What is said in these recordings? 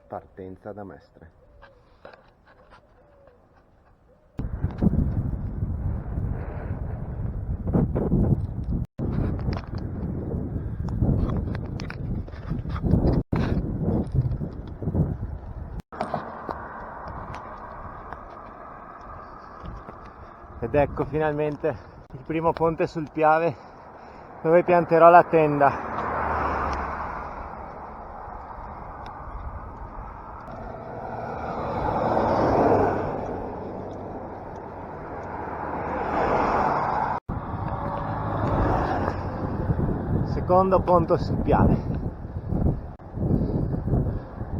Partenza da Mestre. Ed ecco finalmente il primo ponte sul Piave dove pianterò la tenda. Secondo ponte sul Piave.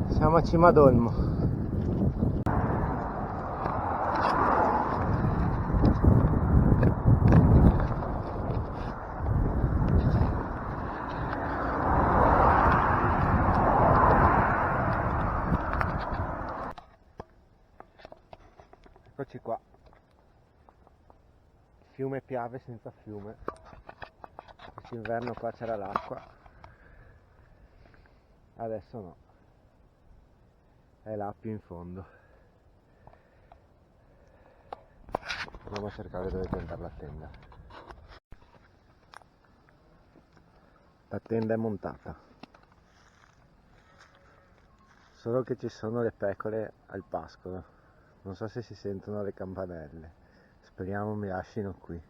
Siamo a Cima d'Olmo. Eccoci qua. Fiume Piave senza fiume. Quest'inverno qua c'era l'acqua. Adesso no. È là più in fondo. Andiamo a cercare dove piantare la tenda. La tenda è montata. Solo che ci sono le pecore al pascolo. Non so se si sentono le campanelle. Speriamo mi lasciino qui.